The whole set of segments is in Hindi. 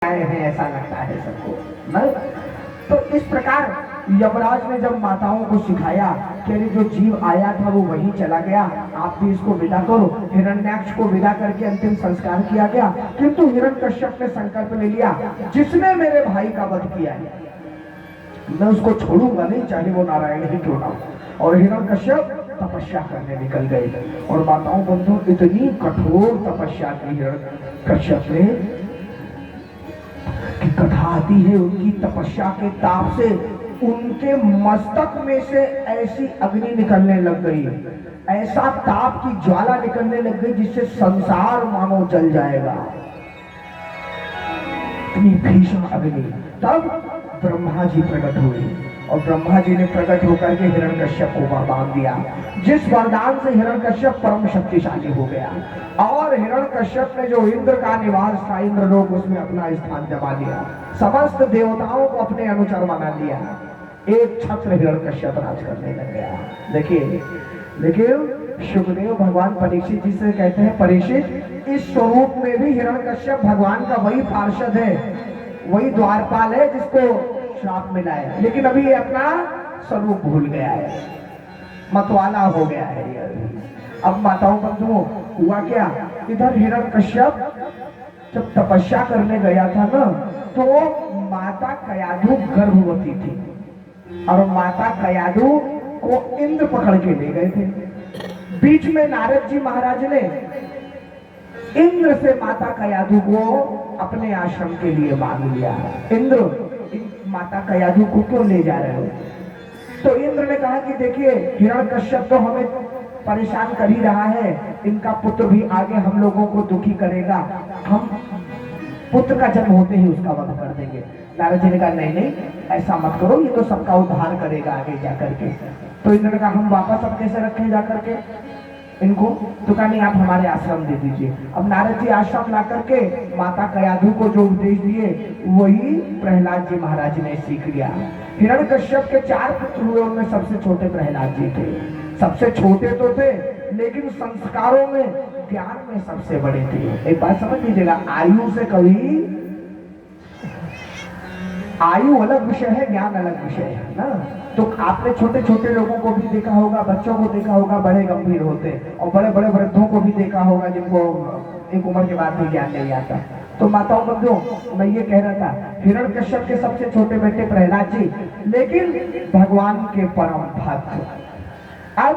आए हैं ऐसा लगता है सबको न। तो इस प्रकार यमराज ने जब माताओं को सिखाया कि अरे जो जीव आया था वो वहीं चला गया, आप भी इसको विदा करो। हिरण्याक्ष को विदा करके अंतिम संस्कार किया गया, किंतु हिरण्यकश्यप ने संकल्प ले लिया जिसने मेरे भाई का वध किया है मैं उसको छोड़ूंगा नहीं, चाहे वो नारायण ही क्यों ना हो। और हिरण्यकश्यप तपस्या करने निकल गए। और माताओं बंधुओं इतनी कठोर तपस्या की हिरण्यकश्यप ने कि कथा आती है उनकी तपस्या के ताप से उनके मस्तक में से ऐसी अग्नि निकलने लग गई, ऐसा ताप की ज्वाला निकलने लग गई जिससे संसार मानो जल जाएगा, इतनी भीषण अग्नि। तब ब्रह्मा जी प्रकट हुए और ब्रह्मा जी ने प्रकट होकर के हिरण्यकश्यप को वरदान दिया, जिस वरदान से हिरण्यकश्यप परम शक्तिशाली हो गया। और हिरण्यकश्यप ने जो इंद्र का निवास था इंद्रलोक, उसमें अपना स्थान जमा दिया, समस्त देवताओं को अपने अनुचर बना लिया। एक छत्र हिरण्यकश्यप राज करने लग गया। देखिए देखिए सुखदेव भगवान परीक्षित जी से कहते हैं, परीक्षित इस स्वरूप में भी हिरण्यकश्यप भगवान का वही पार्षद है, वही द्वारपाल है जिसको श्राप मिला है, लेकिन अभी ये अपना स्वरूप भूल गया है, मतवाला हो गया है ये। अब माताओं बंधुओं हुआ क्या, इधर हिरण्यकश्यप जब तपस्या करने गया था ना, तो माता कयाधु गर्भवती थी और माता कयाधु को इंद्र पकड़ के ले गए थे। बीच में नारद जी महाराज ने इंद्र से माता कयाधु को अपने आश्रम के लिए मांग लिया। इंद्र माता कयाधु को क्यों ले जा रहे हो? तो इंद्र ने कहा कि देखिए हिरण्यकश्यप तो हमें परेशान कर ही रहा है, इनका पुत्र भी आगे हम लोगों को दुखी करेगा, हम पुत्र का जन्म होते ही उसका वध कर देंगे। नारद जी ने कहा नहीं नहीं ऐसा मत करो, ये तो सबका उद्धार करेगा आगे जाकर के। तो इंद्र ने कहा हम वापस अब कैसे रखें जाकर के इनको? तो कहा नहीं आप हमारे आश्रम दे दीजिए। अब नारद जी आश्रम ला करके माता कयाधु को जो उपदेश दिए वही प्रहलाद जी महाराज ने सीख लिया। हिरण्यकश्यप के 4 पुत्र हुए, उनमें सबसे छोटे प्रहलाद जी थे। सबसे छोटे तो थे लेकिन संस्कारों में ज्ञान में सबसे बड़े थे। एक बात समझ लीजिएगा, आयु से कभी आयु अलग विषय है, ज्ञान अलग विषय है ना। तो आपने छोटे छोटे लोगों को भी देखा होगा, बच्चों को देखा होगा बड़े गंभीर होते, और बड़े बड़े वृद्धों को भी देखा होगा जिनको एक उम्र के बाद भी ज्ञान नहीं आता। तो माताओं बंधुओं मैं ये कह रहा था, हिरण्यकश्यप के सबसे छोटे बेटे प्रहलाद जी, लेकिन भगवान के परम भक्त। अब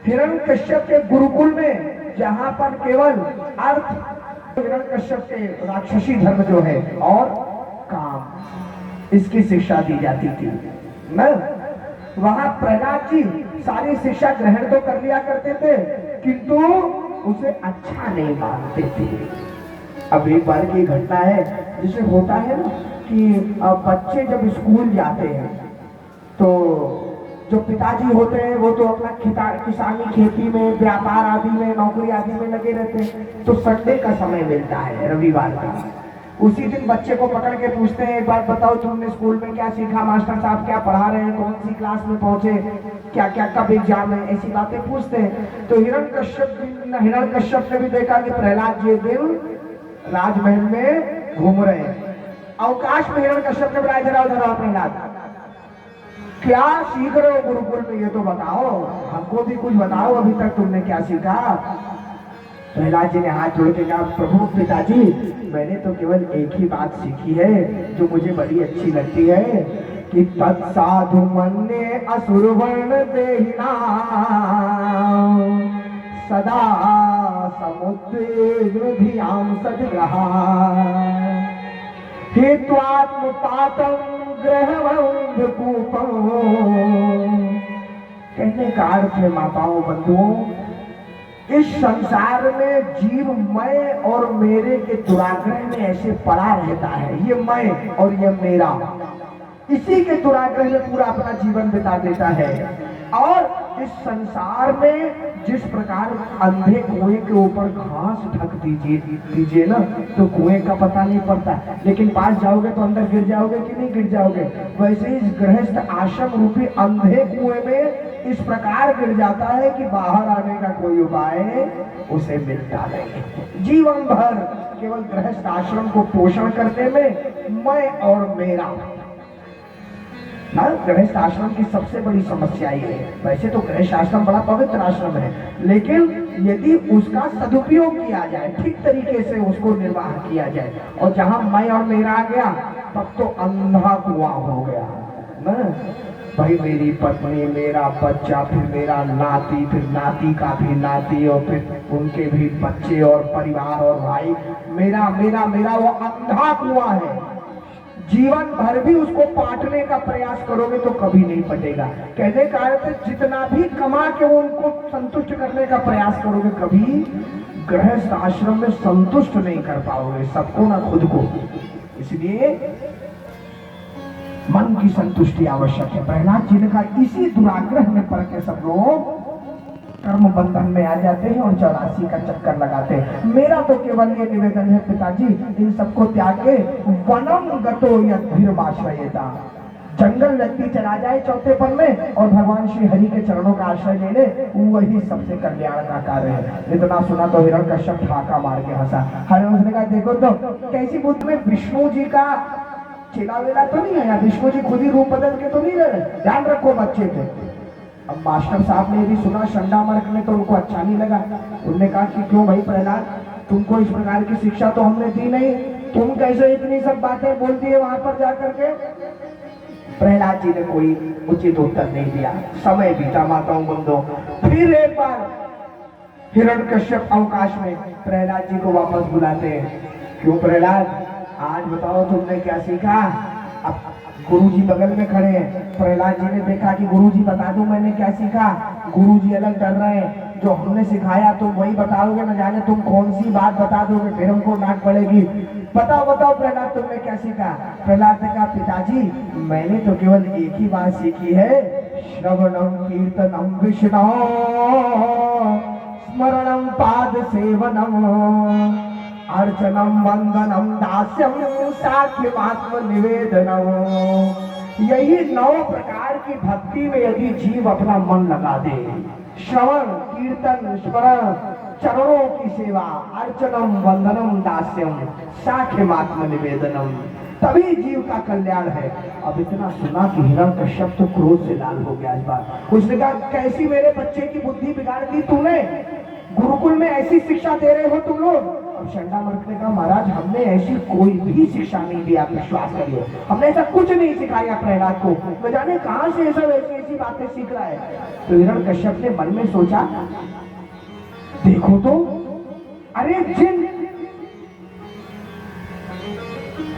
हिरण्यकश्यप के गुरुकुल में जहां पर केवल अर्थ, हिरण्यकश्यप के राक्षसी धर्म जो है और काम, इसकी शिक्षा दी जाती थी न। वहां प्रहलाद जी सारी शिक्षा ग्रहण तो कर लिया करते थे किंतु उसे अच्छा नहीं मानते थे। अब एक बार की घटना है, जिसे होता है ना कि बच्चे जब स्कूल जाते हैं तो जो पिताजी होते हैं वो तो अपना किसानी खेती में, व्यापार आदि में, नौकरी आदि में लगे रहते हैं। तो संडे का समय मिलता है, रविवार का, उसी दिन बच्चे को पकड़ के पूछते हैं एक बात बताओ तुमने स्कूल में क्या सीखा, मास्टर साहब क्या पढ़ा रहे हैं, कौन सी क्लास में पहुंचे, क्या क्या कब एग्जाम है, ऐसी बातें पूछते हैं। तो हिरण्यकश्यप ने भी देखा कि प्रहलाद जी दिन राजमहल में घूम रहे हैं। अवकाश में हिरण्यकश्यप ने बुलाया, जरा उधर आओ प्रहलाद, क्या सीख रहे हो गुरुकुल में, ये तो बताओ, हमको भी कुछ बताओ, अभी तक तुमने क्या सीखा। प्रहलाद जी ने हाथ जोड़ के कहा, प्रभु पिताजी मैंने तो केवल एक ही बात सीखी है जो मुझे बड़ी अच्छी लगती है कि तत्साधु मन्ये असुर वर्ण देहिना सदा समुद्र धियां सदग्रहा हेत्वात्मपातं ग्रहवंधकूपं। कहने का अर्थ है माताओं बंधुओं, इस संसार में जीव मैं और मेरे के दुराग्रह में ऐसे पड़ा रहता है, ये मैं और ये मेरा, इसी के दुराग्रह में पूरा अपना जीवन बिता देता है। और इस संसार में जिस प्रकार अंधे कुएं के ऊपर घास ढक दीजिए ना तो कुएं का पता नहीं पड़ता, लेकिन पास जाओगे तो अंदर गिर जाओगे कि नहीं गिर जाओगे, वैसे ही गृहस्थ आश्रम रूपी अंधे कुएं में इस प्रकार गिर जाता है कि बाहर आने का कोई उपाय उसे मिलता नहीं। जीवन भर केवल गृहस्थ आश्रम को पोषण करने में मैं और मेरा, गृहस्थ आश्रम की सबसे बड़ी समस्या ये है। वैसे तो गृहस्थ आश्रम बड़ा पवित्र आश्रम है, लेकिन यदि उसका सदुपयोग किया जाए, ठीक तरीके से उसको निर्वाह किया जाए, और जहां मैं और मेरा आ गया तब तो अंधा कुआं हो गया ना। भाई मेरी पत्नी, मेरा बच्चा, फिर मेरा नाती, फिर नाती का भी नाती, और फिर उनके भी बच्चे और परिवार और भाई, मेरा मेरा मेरा वो अंधा कुआं है। जीवन भर भी उसको पाटने का प्रयास करोगे तो कभी नहीं पटेगा। कहने का अर्थ है जितना भी कमा के उनको संतुष्ट करने का प्रयास करोगे, कभी गृहस्थ आश्रम में संतुष्ट नहीं कर पाओगे सबको, ना खुद को। इसलिए मन की संतुष्टि आवश्यक है। प्रहलाद जी ने कहा इसी दुराग्रह में पड़ के सब लोग कर्म बंधन में आ जाते हैं और 84 का चक्कर लगाते हैं। मेरा तो केवल ये निवेदन है पिताजी, इन सबको त्याग के वनम गतो यद्भिर्माश्रयेता, जंगल व्यक्ति चला जाए चौथे पन में और भगवान श्री हरि के चरणों का आश्रय ले ले, वही सबसे कल्याण का कार्य है। इतना सुना तो हिरण्यकश्यप ठाका मार के हंसा। हरे उसने कहा देखो तो कैसी बुद्ध में विष्णु जी का चेला वेला तो नहीं है, विष्णु जी खुद ही रूप बदल के तो नहीं रहे, ध्यान रखो बच्चे थे। अब मास्टर साहब ने भी सुना शंडा मर्क ने, तो उनको अच्छा नहीं लगा। उन्होंने कहा कि क्यों भाई प्रहलाद, तुमको इस प्रकार की शिक्षा तो हमने दी नहीं, तुम कैसे इतनी सब बातें बोल दिए वहां पर जाकर के। प्रहलाद जी ने कोई उचित उत्तर नहीं दिया। समय बीता माताओं बंधुओं, फिर एक बार हिरण्यकश्यप अवकाश में प्रहलाद जी को वापस बुलाते हैं। क्यों प्रहलाद, आज बताओ तुमने क्या सीखा। अब गुरुजी बगल में खड़े हैं। प्रहलाद जी ने देखा कि गुरुजी बता दूं मैंने क्या सीखा। गुरुजी अलग डर रहे हैं, जो हमने सिखाया तुम वही बताओगे, न जाने तुम कौन सी बात बता दोगे, फिर हमको डांट पड़ेगी। बताओ बताओ प्रहलाद तुमने क्या सीखा। प्रहलाद ने कहा पिताजी मैंने तो केवल एक ही बात सीखी है, श्रवणम कीर्तनम विष्णु स्मरणम पाद सेवनम अर्चनम वंदनम दास्यम साख्यमात्म निवेदनम। यही 9 प्रकार की भक्ति में यदि जीव अपना मन लगा दे, श्रवण कीर्तन स्मरण, चरणों की सेवा, अर्चनम वंदनम दास्यम साख्यमात्म निवेदनम, तभी जीव का कल्याण है। अब इतना सुना कि हिरण्यकश्यप तो क्रोध से लाल हो गया इस बात। उसने कहा कैसी मेरे बच्चे की बुद्धि बिगाड़ दी तूने, गुरुकुल में ऐसी शिक्षा दे रहे हो तुम लोग। अब शंडा मर्क ने कहा महाराज हमने ऐसी कोई भी शिक्षा नहीं दी, आप विश्वास करिए, हमने ऐसा कुछ नहीं सिखाया प्रहलाद को, न जाने कहां से सब ऐसी ऐसी बातें सीख रहा है। तो हिरण्यकश्यप ने मन में सोचा देखो तो, अरे जिन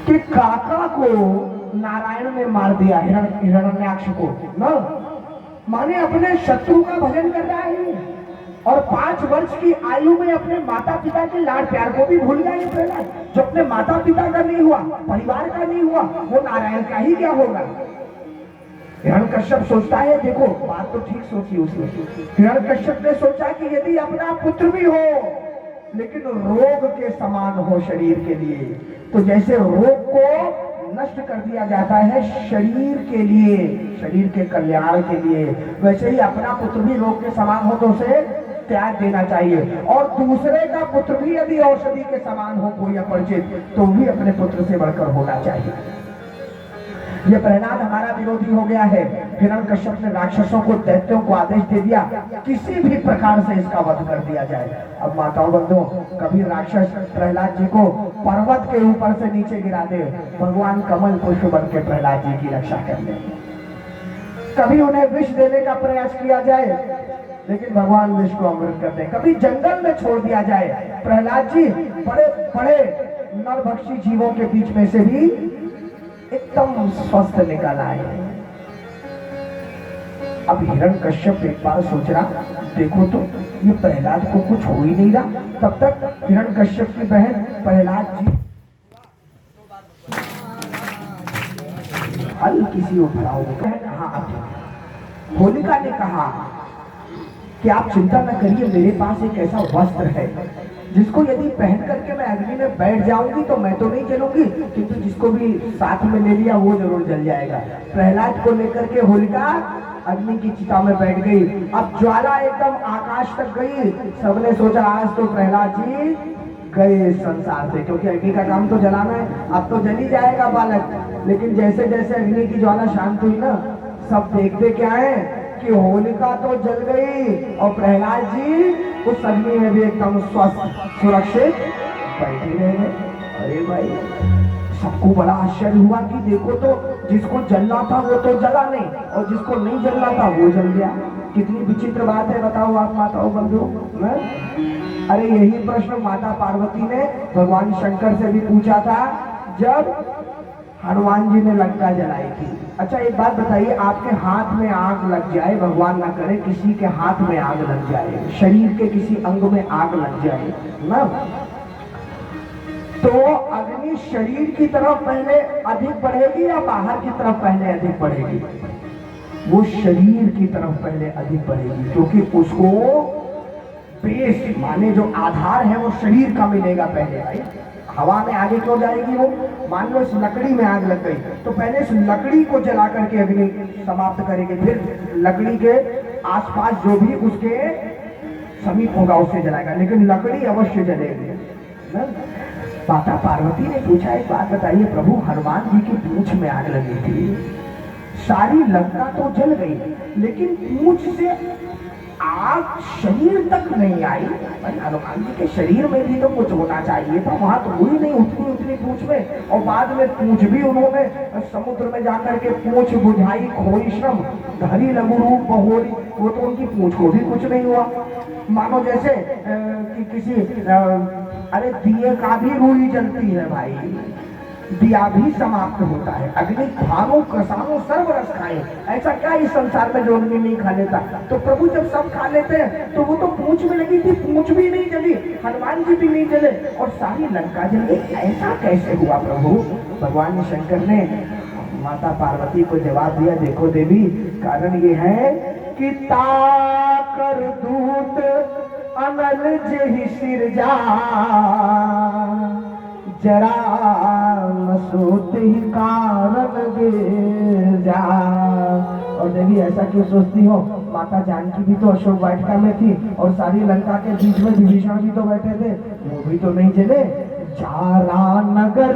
के काका को नारायण ने मार दिया, हिरण्याक्ष को न, माने अपने शत्रु का भजन कर रहा है, और 5 वर्ष की आयु में अपने माता पिता के लाड प्यार को भी भूल गया ये प्रहलाद। जो अपने माता पिता का नहीं हुआ, परिवार का नहीं हुआ, वो नारायण का ही क्या होगा। हिरण्यकश्यप सोचता है, देखो बात तो ठीक सोची उसने। हिरण्यकश्यप ने सोचा कि यदि अपना पुत्र भी हो लेकिन रोग के समान हो शरीर के लिए, तो जैसे रोग को नष्ट कर दिया जाता है शरीर के लिए, शरीर के कल्याण के लिए, वैसे ही अपना पुत्र भी रोग के समान हो तो उसे त्याग देना चाहिए। और दूसरे का पुत्र भी यदि औषधि के समान हो कोई अपरिचित, तो भी अपने पुत्र से बढ़कर होना चाहिए। ये प्रहलाद हमारा विरोधी हो गया है। हिरण्यकश्यप ने राक्षसों को, दैत्यों को आदेश दे दिया किसी भी प्रकार से इसका वध कर दिया जाए। अब माताओं बंधुओं, कभी राक्षस प्रहलाद जी को पर्वत के ऊपर से नीचे गिरा दे, भगवान कमल पुष्प बन के प्रहलाद जी की रक्षा कर ले। कभी उन्हें विष देने का प्रयास किया जाए, लेकिन भगवान विष को अमृत कर दे। कभी जंगल में छोड़ दिया जाए, प्रहलाद जी बड़े बड़े नरभक्षी जीवों के बीच में से भी एकदम स्वस्थ निकल आए। अब हिरण्यकश्यप एक बार सोच रहा, देखो तो ये प्रहलाद को कुछ हो ही नहीं रहा। तब तक हिरण्यकश्यप की बहन प्रहलाद जी हल्की सी उभराओ कहाँ। होलिका ने कहा कि आप चिंता न करिए, मेरे पास एक ऐसा वस्त्र है जिसको यदि पहन करके मैं अग्नि में बैठ जाऊंगी तो मैं तो नहीं जलूंगी, किंतु जिसको भी साथ में ले लिया वो जरूर जल जाएगा। प्रहलाद को लेकर के होलिका अग्नि की चिता में बैठ गई। अब ज्वाला एकदम आकाश तक गई। सबने सोचा आज तो प्रहलाद जी गए इस संसार से, क्योंकि अग्नि का काम तो जलाना है, अब तो जल ही जाएगा बालक। लेकिन जैसे जैसे अग्नि की ज्वाला शांत हुई ना, सब देखते क्या है कि होलिका तो जल गई और प्रहलाद जी उस अग्नि में भी एकदम स्वस्थ सुरक्षित बैठे रहे। अरे भाई, सबको बड़ा आश्चर्य हुआ कि देखो तो जिसको जलना था वो तो जला नहीं, और जिसको नहीं जलना था वो जल गया। कितनी विचित्र बात है, बताओ आप माताओं बंधु। अरे यही प्रश्न माता पार्वती ने भगवान शंकर से भी पूछा था जब हनुमान जी ने लंका जलाई थी। अच्छा एक बात बताइए, आपके हाथ में आग लग जाए, भगवान ना करे किसी के हाथ में आग लग जाए, शरीर के किसी अंग में आग लग जाए ना, तो अग्नि शरीर की तरफ पहले अधिक बढ़ेगी या बाहर की तरफ पहले अधिक बढ़ेगी? वो शरीर की तरफ पहले अधिक बढ़ेगी, क्योंकि उसको बेस माने जो आधार है वो शरीर का मिलेगा पहले। भाई हवा में आगे क्यों जाएगी वो? मान लो इस लकड़ी में आग लग गई तो पहले इस लकड़ी को जला करके अग्नि समाप्त करेगी, फिर लकड़ी के आसपास जो भी उसके समीप होगा उसे जलाएगा, लेकिन लकड़ी अवश्य जलेगी ना। माता पार्वती ने पूछा एक बात बताइए प्रभु, हनुमान जी की पूंछ में आग लगी थी, सारी लंका तो जल गई, लेकिन पूंछ से आग शरीर तक नहीं आई। हनुमान जी के शरीर में भी तो कुछ होना चाहिए था, वहां तो हुई नहीं उतनी उतनी पूंछ में। और बाद में पूंछ भी उन्होंने समुद्र में जाकर के पूंछ बुझाई खोई श्रम धरी लघु रूप बहोरी, वो तो उनकी पूंछ को भी कुछ नहीं हुआ। मानो जैसे कि किसी अरे दिए का भी रूई जलती है भाई, दिया भी समाप्त होता है। अग्नि खानो क्रसानो सर्व रस खाए, ऐसा क्या इस संसार में जो अग्नि नहीं खा लेता? तो प्रभु जब सब खा लेते हैं तो वो तो पूंछ में लगी थी, पूंछ भी नहीं जली, हनुमान जी भी नहीं जले और सारी लंका जल गई, ऐसा कैसे हुआ प्रभु? भगवान शंकर ने माता पार्वती को जवाब दिया, देखो देवी, कारण ये है कि ताकर दूत अनल जहि सिर जा, जरा सोते ही कारण गिर जा। और देवी ऐसा क्यों सोचती हो? माता जानकी भी तो अशोक वाटिका में थी और सारी लंका के बीच में विभीषण भी तो बैठे थे, वो भी तो नहीं जले। जारा नगर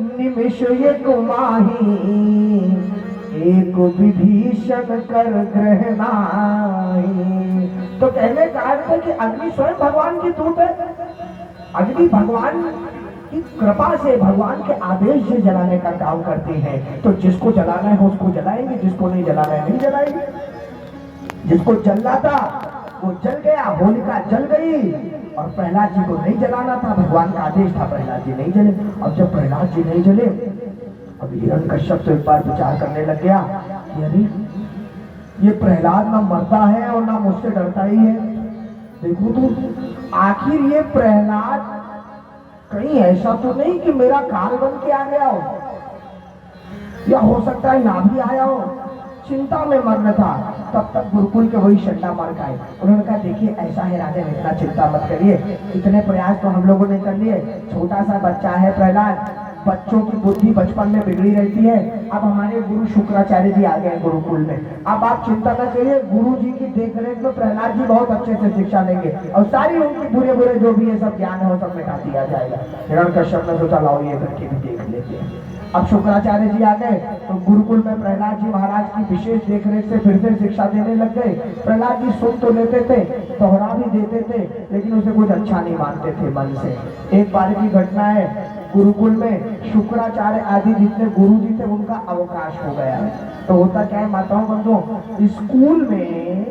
निमिष एक माही, एक विभीषण कर ग्रह नाही। तो कहने का अर्थ है कि अग्नि स्वयं भगवान की दूत है, अग्नि भगवान की कृपा से, भगवान के आदेश से जलाने का काम करते हैं। तो जिसको जलाना है उसको जलाएंगे, जिसको नहीं जलाना है नहीं जलाएंगे। जिसको जलना था वो जल गया, होलिका जल गई, और प्रहलाद जी को नहीं जलाना था, भगवान का आदेश था, प्रहलाद जी नहीं जले। अब जब प्रहलाद जी नहीं जले, अब हिरण्यकश्यप तो एक बार विचार करने लग गया, यानी ये प्रहलाद ना मरता है और ना मुझसे डरता ही है। देखो तो आखिर ये प्रहलाद कहीं ऐसा तो नहीं कि मेरा काल बन के आ गया हो, या हो सकता है ना भी आया हो, चिंता में मग्न था। तब तक गुरुकुल के वही शंडा मार्ग आए, उन्होंने कहा देखिए ऐसा है राजन, इतना चिंता मत करिए, इतने प्रयास तो हम लोगों ने कर लिए, छोटा सा बच्चा है प्रहलाद, बच्चों की बुद्धि बचपन में बिगड़ी रहती है। अब हमारे गुरु शुक्राचार्य जी आ गए गुरुकुल में, अब आप चिंता न करिए, गुरु जी की देखरेख में प्रहलाद जी बहुत अच्छे से शिक्षा देंगे और सारी उनकी बुरे बुरे जो भी है सब ज्ञान है वो सब मिटा दिया जाएगा। हिरण्यकश्यप ने सोचा लाओ ये करके भी देख लेते हैं। अब शुक्राचार्य जी आ गए तो गुरुकुल में प्रहलाद जी महाराज की विशेष देखरेख से फिर से शिक्षा देने लग गए। प्रहलाद जी सुन तो लेते थे, दोहरा भी देते थे, लेकिन उसे कुछ अच्छा नहीं मानते थे मन से। एक बार की घटना है, गुरुकुल में शुक्राचार्य आदि जितने गुरु जी थे उनका अवकाश हो गया। तो होता क्या है माताओं बंधुओं, स्कूल में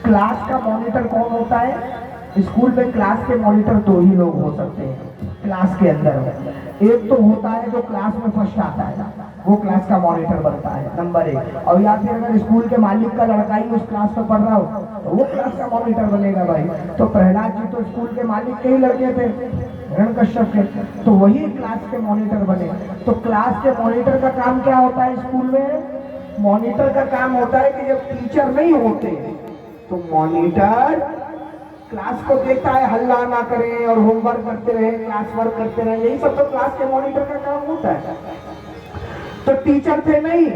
क्लास का मॉनिटर कौन होता है? स्कूल में क्लास के मॉनिटर दो ही लोग हो सकते हैं क्लास के अंदर। एक तो होता है जो क्लास में फर्स्ट आता है, वो क्लास का मॉनिटर बनता है नंबर 1, और या फिर अगर स्कूल के मालिक का लड़का ही उस क्लास में पढ़ रहा हो तो वो क्लास का मॉनिटर बनेगा भाई। तो प्रहलाद जी तो स्कूल के मालिक के ही लड़के थे, हिरण्यकश्यप के, तो वही क्लास के मॉनिटर बने। तो क्लास के मॉनिटर का काम क्या होता है स्कूल में? मॉनिटर का काम होता है कि जब टीचर नहीं होते तो मॉनिटर क्लास को देखता है, हल्ला ना करें और होमवर्क करते रहे, क्लास वर्क करते रहे, यही सब तो क्लास के मॉनिटर का काम होता है। तो टीचर थे नहीं,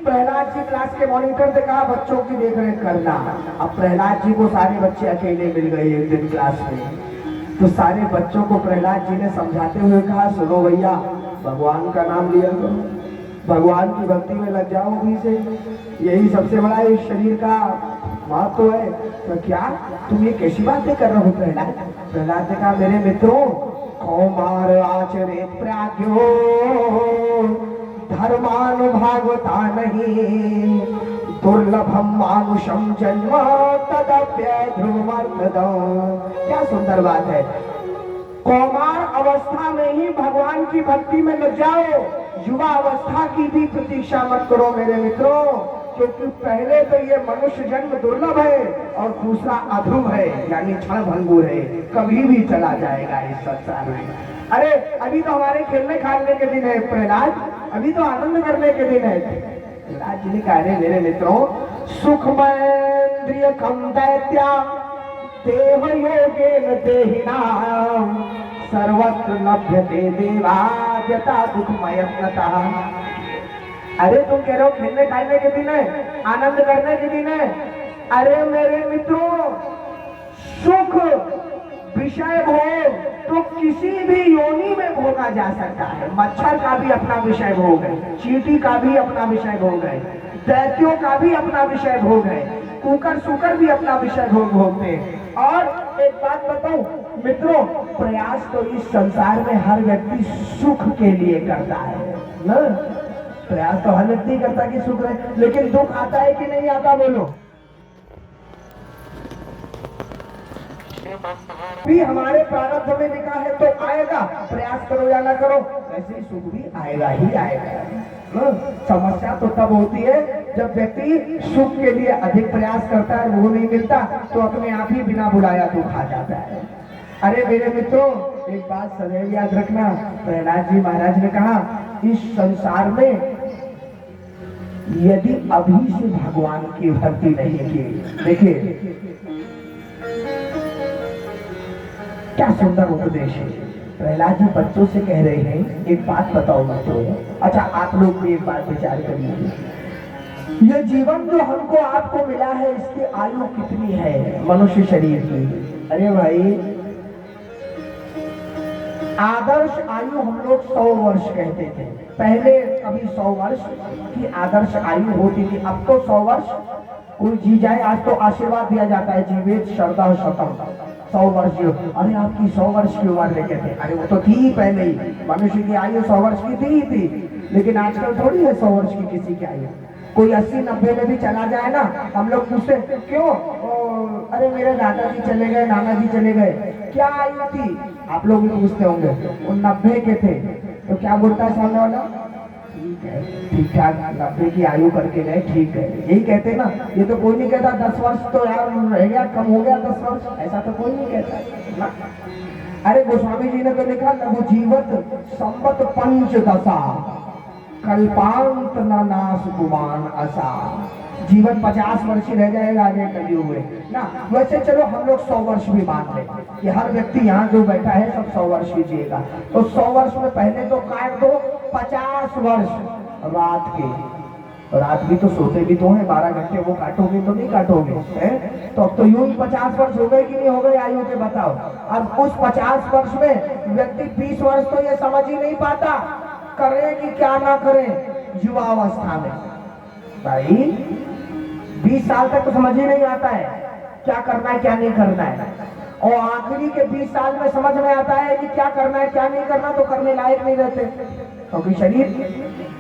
प्रहलाद जी क्लास के मॉनिटर से कहा बच्चों की देख रेख करना। अब प्रहलाद जी को सारे बच्चे अकेले मिल गए एक दिन क्लास में, तो सारे बच्चों को प्रहलाद जी ने समझाते हुए कहा सुनो भैया, भगवान का नाम लिया करो, भगवान की भक्ति में लग जाओ अभी से, यही सबसे बड़ा इस शरीर का महत्व है। तो क्या तुम ये कैसी बातें कर रहे हो प्रहलाद? प्रहलाद ने कहा मेरे मित्रों, कौमार आचरे प्राज्ञो धर्मानुभागवता नहीं, दुर्लभम मानुषम जन्म तदप्य ध्रुवमर्तदम्। क्या सुंदर बात है। कौमार अवस्था में ही भगवान की भक्ति में लग जाओ, युवा अवस्था की भी प्रतीक्षा मत करो मेरे मित्रों, क्योंकि पहले तो ये मनुष्य जन्म दुर्लभ है और दूसरा अध्रुव है, यानी क्षण भंगुर है, कभी भी चला जाएगा इस संसार में। अरे अभी तो हमारे खेलने खाने के दिन है प्रहलाद, अभी तो आनंद करने के दिन है। प्रहलाद जी ने कहा मेरे मित्रों, सुखमैन्द्रिय कम दैत्या देव योगेन देहिनाम सर्वत्र लभ्यते देवाद्यता दुःखमयत्नतः। अरे तुम कह रहे हो खेलने खाने के दिन है, आनंद करने के दिन है। अरे मेरे मित्रों, सुख विषय भोग तो किसी भी योनि में भोगा जा सकता है। मच्छर का भी अपना विषय भोग है, चींटी का भी अपना विषय भोग है, दैत्यों का भी अपना विषय भोग है, कुकर सुकर भी अपना विषय भोग भोगते हैं। और एक बात बताऊं मित्रों, प्रयास तो इस संसार में हर व्यक्ति सुख के लिए करता है ना, प्रयास तो हर व्यक्ति करता कि सुख रहे, लेकिन दुख आता है कि नहीं आता बोलो? भी हमारे प्रारब्ध में लिखा है तो आएगा, प्रयास करो या ना करो, वैसे ही सुख भी आएगा ही आएगा। समस्या तो तब होती है जब व्यक्ति सुख के लिए अधिक प्रयास करता है, वो नहीं मिलता तो अपने आप ही बिना बुलाया दुख आ जाता है। अरे मेरे मित्रों, एक बात सदैव याद रखना, प्रहलाद जी महाराज ने कहा इस संसार में यदि अभी से भगवान की भक्ति नहीं की, देखिए क्या सुंदर उपदेश है। प्रहलाद जी बच्चों से कह रहे हैं एक बात बताओ बच्चों, अच्छा आप लोग भी एक बात विचार करिए, ये जीवन जो हमको आपको मिला है इसकी आयु कितनी है मनुष्य शरीर की? अरे भाई, आदर्श आयु हम लोग 100 वर्ष कहते थे, पहले कभी 100 वर्ष की आदर्श आयु होती थी, अब तो 100 वर्ष कोई जी जाए, आज तो आशीर्वाद दिया जाता है जीवित श्रद्धा शतम, 100 वर्ष। अरे आपकी 100 वर्ष की उम्र लेके थे, अरे वो तो थी पहले ही, मनुष्य की आयु 100 वर्ष की थी, लेकिन आजकल थोड़ी है 100 वर्ष की किसी की आयु। कोई 80-90 में भी चला जाए ना, हम लोग पूछते क्यों, अरे मेरे दादाजी चले गए, नाना जी चले गए, क्या आयु थी? आप लोग भी पूछते होंगे, वो 90 के थे, तो क्या बोलता है सामने वाला? ठीक है, ठीक ठाक 90 की आयु करके गए, ठीक है, यही कहते ना। ये तो कोई नहीं कहता 10 वर्ष तो यार रह गया, कम हो गया 10 वर्ष, ऐसा तो कोई नहीं कहता ना। अरे गोस्वामी जी ने तो लिखा लघु जीवत संवत पंचदशा कल्पांत न नाश गुमान असा, जीवन 50 वर्ष ही रह जाएगा आगे कलयुग में ना। वैसे चलो हम लोग 100 वर्ष भी मान लें कि हर व्यक्ति यहाँ जो बैठा है सब 100 वर्ष ही जिएगा, तो 100 वर्ष में पहले तो काट दो 50 वर्ष रात के, रात भी तो सोते भी तो हैं 12 घंटे, वो काटोगे तो नहीं काटोगे है? तो अब तो यूं ही 50 वर्ष हो गए कि नहीं हो गए आयु के, बताओ। अब उस 50 वर्ष में व्यक्ति 20 वर्ष तो ये समझ ही नहीं पाता करें कि क्या ना करें युवा अवस्था में। भाई 20 साल तक तो समझ ही नहीं आता है क्या करना है क्या नहीं करना है, और आखिरी के 20 साल में समझ में आता है कि क्या करना है क्या नहीं करना, तो करने लायक नहीं रहते क्योंकि शरीर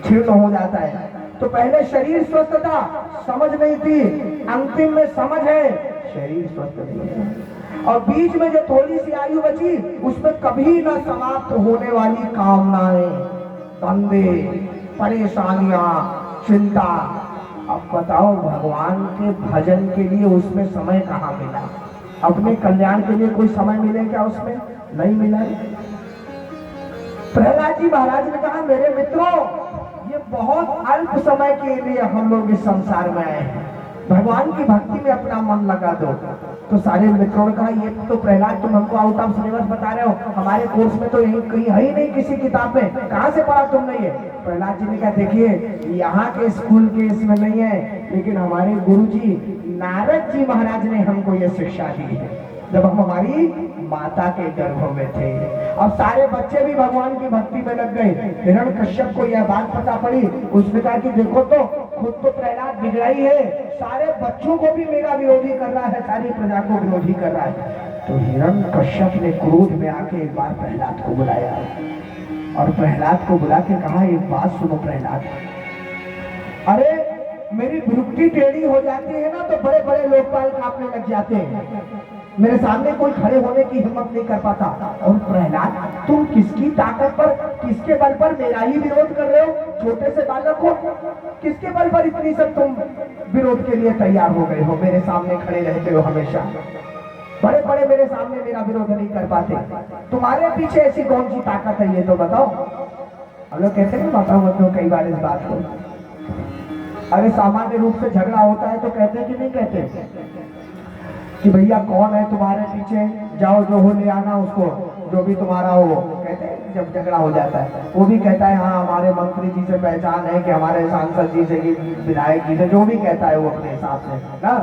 क्षीर्ण हो जाता है। तो पहले शरीर स्वस्थ था, समझ नहीं थी, अंतिम में समझ है, शरीर स्वस्थ नहीं है, और बीच में जो थोड़ी सी आयु बची उसमें कभी न समाप्त होने वाली कामनाएं, धंधे, परेशानियां, चिंता। अब बताओ भगवान के भजन के लिए उसमें समय कहाँ मिला? अपने कल्याण के लिए कोई समय मिले क्या उसमें? नहीं मिला। प्रहलाद जी महाराज ने कहा मेरे मित्रों, ये बहुत अल्प समय के लिए हम लोग इस संसार में आए हैं, भगवान की भक्ति में अपना मन लगा दो। तो सारे मित्रों ने कहा ये तो प्रहलाद तुम हमको आउट ऑफ सिलेबस बता रहे हो, हमारे कोर्स में तो यही कहीं है ही नहीं किसी किताब में, कहाँ से पढ़ा तुमने ये? प्रहलाद जी ने कहा देखिए यहाँ के स्कूल के इसमें नहीं है, लेकिन हमारे गुरुजी नारद जी महाराज ने हमको ये शिक्षा दी है जब हम हमारी माता के गर्भ में थे। अब सारे बच्चे भी भगवान की भक्ति में लग गए। हिरण्यकश्यप को यह बात पता पड़ी, उसने कहा कि देखो तो खुद तो प्रहलाद बिगड़ा ही है, सारे बच्चों को भी मेरा विरोधी कर रहा है, सारी प्रजा को विरोधी कर रहा है। तो हिरण्यकश्यप ने क्रोध में आके एक बार प्रहलाद को बुलाया और प्रहलाद को बुला के कहा एक बात सुनो प्रहलाद, अरे मेरी भुरुक्ति टेढ़ी हो जाती है ना तो बड़े बड़े लोकपाल कांपने लग जाते हैं, मेरे सामने कोई खड़े होने की हिम्मत नहीं कर पाता। और प्रहलाद तुम किसकी ताकत पर, किसके बल पर मेरा ही विरोध कर रहे हो? छोटे से बालक हो, किसके बल पर इतनी सब तुम विरोध के लिए तैयार हो गए हो? मेरे सामने खड़े रहते हो हमेशा, बड़े बड़े मेरे सामने मेरा विरोध नहीं कर पाते, तुम्हारे पीछे ऐसी कौन सी ताकत है ये तो बताओ। हम लोग कहते हैं बताओ कई बार इस बात को, अरे सामान्य रूप से झगड़ा होता है तो कहते हैं कि नहीं कहते कि भैया कौन है तुम्हारे पीछे, जाओ जो हो ले आना उसको, जो भी तुम्हारा हो। कहते हैं जब झगड़ा हो जाता है वो भी कहता है हाँ हमारे मंत्री जी से पहचान है, कि हमारे सांसद जी से, कि विधायक जी से, जो भी कहता है वो अपने हिसाब से ना,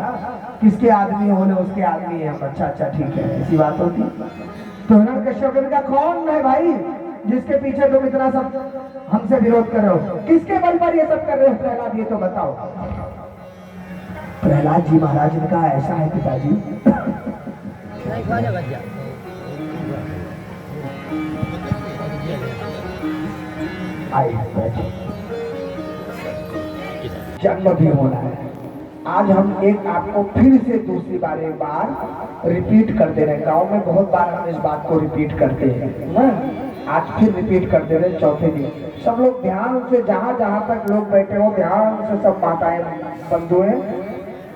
किसके आदमी हो उसके आदमी है। अच्छा अच्छा ठीक है, ऐसी बात होती। तो हिरण्यकश्यप ने कहा कौन है भाई जिसके पीछे तुम इतना सब हमसे विरोध कर रहे हो, किसके बल पर ये सब कर रहे हो प्रहलाद, ये तो बताओ। प्रहलाद जी महाराज ने कहा ऐसा है पिताजी, जन्म भी होना है। आज हम एक आपको फिर से दूसरी बार एक बार रिपीट कर दे रहे हैं, गांव में बहुत बार हम इस बात को रिपीट करते हैं ना, आज फिर रिपीट कर दे रहे चौथे दिन। सब लोग ध्यान से, जहां जहां तक लोग बैठे हो ध्यान से, सब माताएं बंधुएं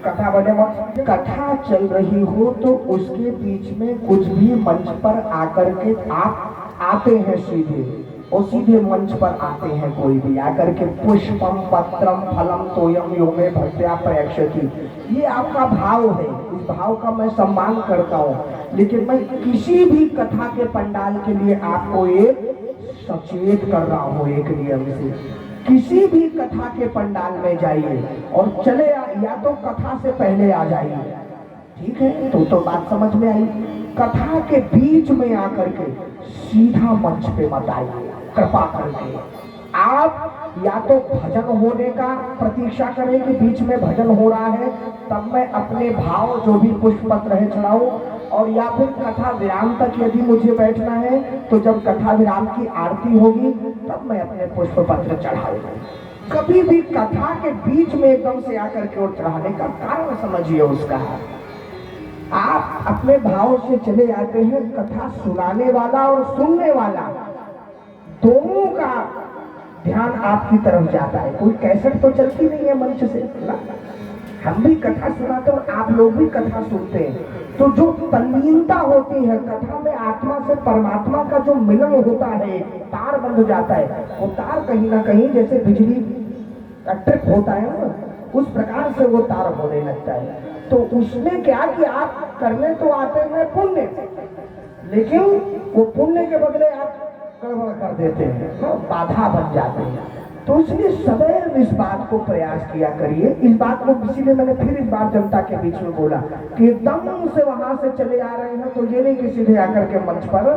कथा बने वक्त कथा चल रही हो तो उसके बीच में कुछ भी मंच पर आकर के आप आते हैं सीधे, और सीधे मंच पर आते हैं कोई भी आकर के पुष्पम पत्रम फलम तोयम यो में भक्त्या प्रयक्षति, ये आपका भाव है, इस भाव का मैं सम्मान करता हूँ। लेकिन मैं किसी भी कथा के पंडाल के लिए आपको एक सचेत कर रहा हूँ एक नियम से, किसी भी कथा के पंडाल में जाइए और चले या तो कथा से पहले आ जाइए, ठीक है तो बात समझ में आई। कथा के बीच में आकर के सीधा मंच पे मत आइए, कृपा करके। आप या तो भजन होने का प्रतीक्षा करें कि बीच में भजन हो रहा है तब मैं अपने भाव जो भी पुष्प पत्र है चढ़ाऊं, और या फिर कथा विराम तक यदि मुझे बैठना है तो जब कथा विराम की आरती होगी तब मैं अपने पुष्प पत्र चढ़ाऊंगा। कभी भी कथा के बीच में एकदम से आकर के और चढ़ाने का कारण समझिए उसका, आप अपने भाव से चले आते हैं, कथा सुनाने वाला और सुनने वाला दोनों का ध्यान आपकी तरफ जाता है। कोई कैसेट तो चलती नहीं है मंच से ना, हम भी कथा सुनाते हैं और आप लोग भी कथा सुनते हैं, तो जो तल्लीनता होती है कथा में, आत्मा से परमात्मा का जो मिलन होता है, तार बंध जाता है, वो तार कहीं ना कहीं जैसे बिजली का ट्रिप होता है ना, उस प्रकार से वो तार होने लगता है। तो उसमें क्या कि आप करने तो आते हैं पुण्य, लेकिन वो पुण्य के बदले आप गड़बड़ कर देते हैं, बाधा बन जाते हैं। तो इसलिए सदैव इस बात को प्रयास किया करिए। इस बात को इसीलिए मैंने फिर इस बार जनता के बीच में बोला कि एकदम से वहां से चले आ रहे हैं तो ये नहीं कि सीधे आकर के मंच पर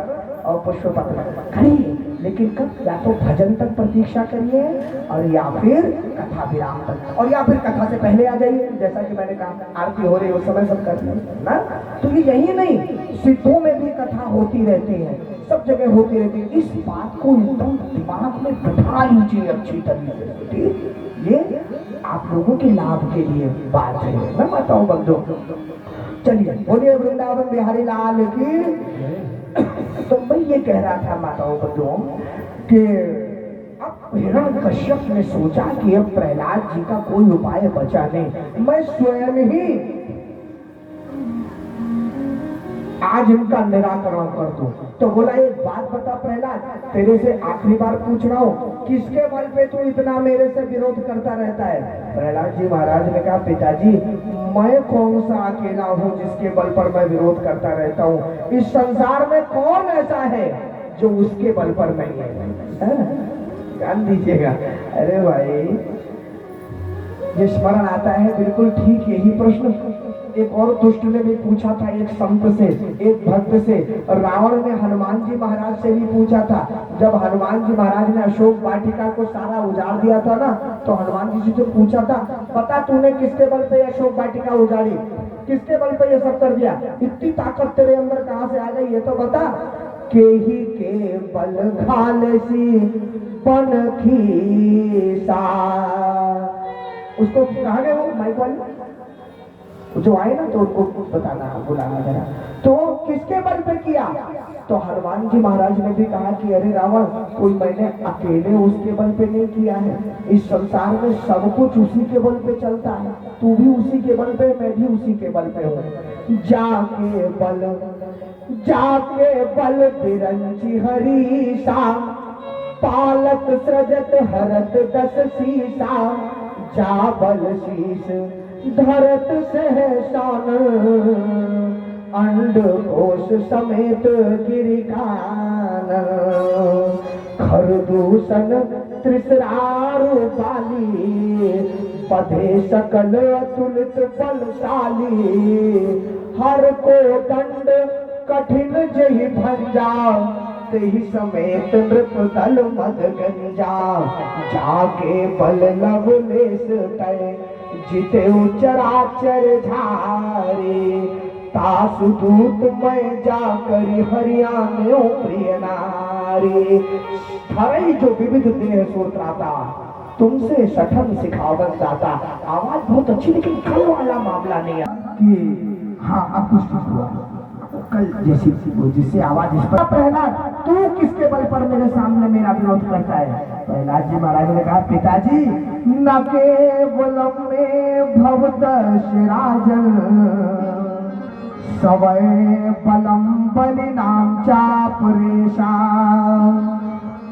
और पुष्प पत्र करिए, लेकिन कब, या तो भजन तक प्रतीक्षा करिए और या फिर कथा विराम तक, और या फिर कथा से पहले आ जाइए, जैसा कि मैंने कहा आरती हो रही है उस समय सब कर ना। तो ये यही नहीं, सिद्धों में भी कथा होती रहती है, सब जगह होती रहती है। इस बात को एकदम दिमाग में बिठा लीजिए अच्छी तरीके से, ठीक। ये आप लोगों के लाभ के लिए बात है, मैं बताऊं बंधु। चलिए बोलिए वृंदावन बिहारी लाल की। तो मैं ये कह रहा था माताओं बंधुओं कि अब हिरण्यकश्यप ने सोचा कि अब प्रहलाद जी का कोई उपाय बचा नहीं, मैं स्वयं ही आज इनका निराकरण कर दो। तो बोला एक बात बता प्रहलाद, तेरे से आखिरी बार पूछ रहा हूँ, किसके बल पे तू इतना मेरे से विरोध करता रहता है? प्रहलाद जी महाराज ने कहा, पिताजी मैं कौन सा अकेला हूँ जिसके बल पर मैं विरोध करता रहता हूँ? इस संसार में कौन ऐसा है जो उसके बल पर नहीं है? ध्यान दीजिएगा। अरे भाई ये स्मरण आता है बिल्कुल ठीक यही प्रश्न एक और दुष्ट ने भी पूछा था, एक संत से, एक भक्त से। रावण ने हनुमान जी महाराज से भी पूछा था। जब हनुमान जी महाराज ने अशोक वाटिका को सारा उजाड़ दिया था ना, तो हनुमान जी से जो पूछा था, पता तूने किसके बल पे अशोक वाटिका उजाड़ी, किसके बल पे ये सब कर दिया? इतनी ताकत तेरे अंदर कहाँ से आ गई ये तो बता। के ही के बल खालसी पनखी सा। उसको कहा गया वो माइक वाले जो आए ना, तो उनको बताना, बुलाना जरा। तो किसके बल पे किया? तो हनुमान जी महाराज ने भी कहा कि अरे रावण, कोई मैंने अकेले उसके बल पे नहीं किया है। इस संसार में सब कुछ उसी के बल पे चलता है। तू भी उसी के बल पे, मैं भी उसी के बल पे हूँ। जाके बल बिरंची हरीसा, पालक सृजत हरत दस सीसा, जा बल शीस धरत सहसान, अंड कोश समेत गिरिकान, खरदूषण त्रिसरारु बाली, पधे सकल अतुलित बलशाली, हर को दंड कठिन जहि भंजा, तेहि समेत नृप दल मद गंजा, जाके बल लवलेश तय, जिते चराचर झारे, तासु दूत मैं जाकर हरियाणा प्रिय नारी, धरई जो विविध देह सोत्राता, तुमसे सठन सिखावन दाता। आवाज बहुत अच्छी, लेकिन कल वाला मामला नहीं है कि हाँ अब कुछ ठीक हुआ, कल जैसी जिससे आवाज इस पर। प्रहलाद तू किसके बल पर मेरे सामने मेरा विरोध करता है? प्रहलाद जी महाराज ने कहा, पिताजी न केवलम में भवदश राजन, सवय बलम बलिनाम चापरेशा,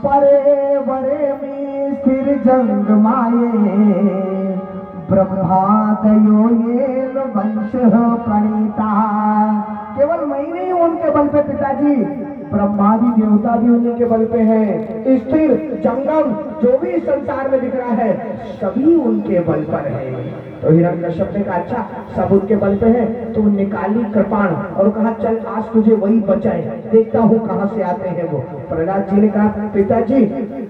परे वरे में स्थिर जंग माये, ब्रह्मादयो ये वंश प्रणीता। केवल मैं नहीं हूं उनके बल पे पिताजी, ब्रह्मादि देवता भी उन्हीं के बल पे हैं। स्थिर जंगम जो भी संसार में दिख रहा है सभी उनके बल पर है। तो हिरण्यकश्यप ने कहा, अच्छा सब उनके बल पे है। तो निकाली कृपाण और कहा, चल आज तुझे वही बचाए, देखता हूँ कहाँ से आते हैं वो। प्रहलाद जी ने कहा, पिताजी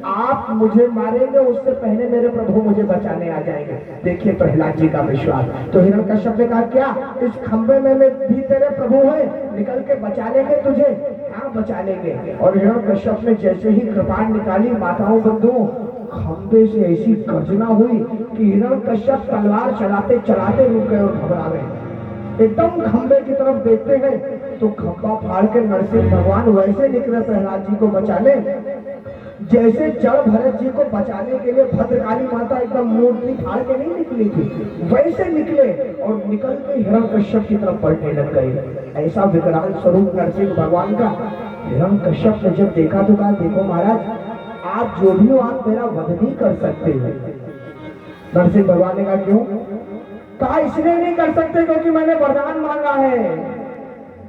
आप मुझे मारेंगे उससे पहले मेरे प्रभु मुझे बचाने आ जाएंगे। देखिए प्रहलाद जी का विश्वास। तो हिरण्यकश्यप ने कहा, क्या इस खंबे में भी तेरे प्रभु है, निकल के बचा लेंगे तुझे? हाँ बचा लेंगे। और हिरण्यकश्यप ने जैसे ही कृपाण निकाली, माताओं बंधुओं, खंबे से ऐसी गर्जना हुई कि हिरण्यकश्यप तलवार चलाते चलाते रुक गए और घबरा गए। एकदम खंबे की तरफ देखते हैं तो खंबा फाड़ के नरसिंह भगवान वैसे निकले प्रहलाद जी को बचाने, जैसे जड़ भरत जी को बचाने के लिए भद्रकाली माता एकदम मूर्ति फाड़ के नहीं निकली थी, वैसे निकले और निकल के हिरण्यकश्यप की तरफ बढ़ने लग गए। ऐसा विकराल स्वरूप नरसिंह भगवान का। हिरण्यकश्यप ने जब देखा तो कहा, देखो महाराज आप जो भी हो आप मेरा वध नहीं कर सकते हो। नरसिंह भगवान ने कहा, क्यों? कहा इसलिए नहीं कर सकते क्योंकि मैंने वरदान मांगा है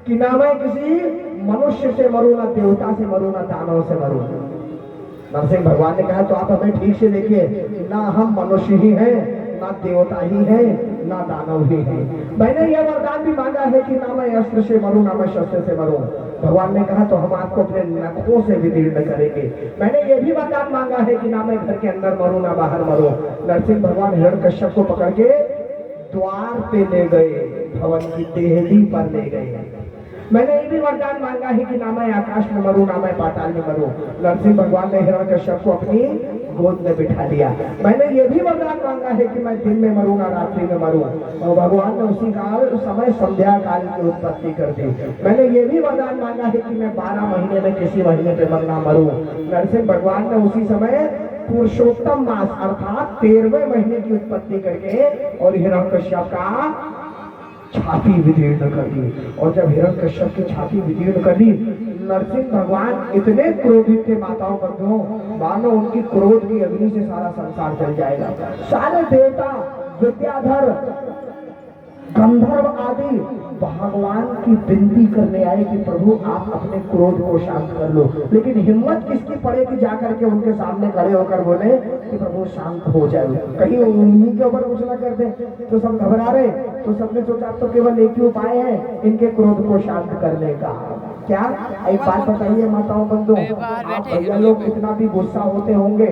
कि ना मैं किसी मनुष्य से मरूं, ना देवता से मरूं, ना दानव से मरूं। नरसिंह भगवान ने कहा, तो आप हमें ठीक से देखिए, ना हम मनुष्य ही हैं, ना देवता ही है, ना दानव ही है। मैंने यह वरदान भी मांगा है कि ना मैं अस्त्र से मरूं, ना मैं शस्त्र से मरूं। भगवान ने कहा, तो हम आपको अपने नखों से विदीर्ण करेंगे। मैंने ये भी वरदान मांगा है कि ना मैं घर के अंदर मरूं, ना बाहर मरूं। नरसिंह भगवान हिरण्यकश्यप को पकड़ के द्वार पे ले गए, भवन की देहली पर ले गए। मैंने ये भी वरदान मांगा है कि ना मैं आकाश में मरूं, ना मैं पाताल में मरूं। नरसिंह भगवान ने हिरण्यकश्यप को अपनी गोद में बिठा लिया। मैंने ये भी वरदान मांगा है कि मैं दिन में मरूंगा, रात्रि में मरूं। और भगवान ने उसी काल समय संध्या काल की उत्पत्ति कर दी। मैंने ये भी वरदान मांगा है कि मैं 12 महीने में किसी महीने पे मरना मरूं। नरसिंह भगवान ने उसी समय पुरुषोत्तम मास अर्थात 13वें महीने की उत्पत्ति करके और हिरण्यकश्यप का छाती विदीर्ण कर दी। और जब हिरण्यकश्यप की छाती विदीर्ण कर दी, नरसिंह भगवान इतने क्रोधित थे माताओं बंधुओं, मानो उनकी क्रोध की अग्नि से सारा संसार जल जाएगा। सारे देवता, विद्याधर, गंधर्व आदि भगवान की विनती करने आए कि प्रभु आप अपने क्रोध को शांत कर लो। लेकिन हिम्मत किसकी पड़े कि जाकर के उनके सामने खड़े होकर बोले कि प्रभु शांत हो जाए, कहीं उन्हीं के ऊपर कुछ ना कर दे। तो सब घबरा रहे, तो सबने सोचा तो केवल एक ही उपाय है इनके क्रोध को शांत करने का। क्या? एक बात बताइए माताओं बंधु, आप भैया लोग कितना भी गुस्सा होते होंगे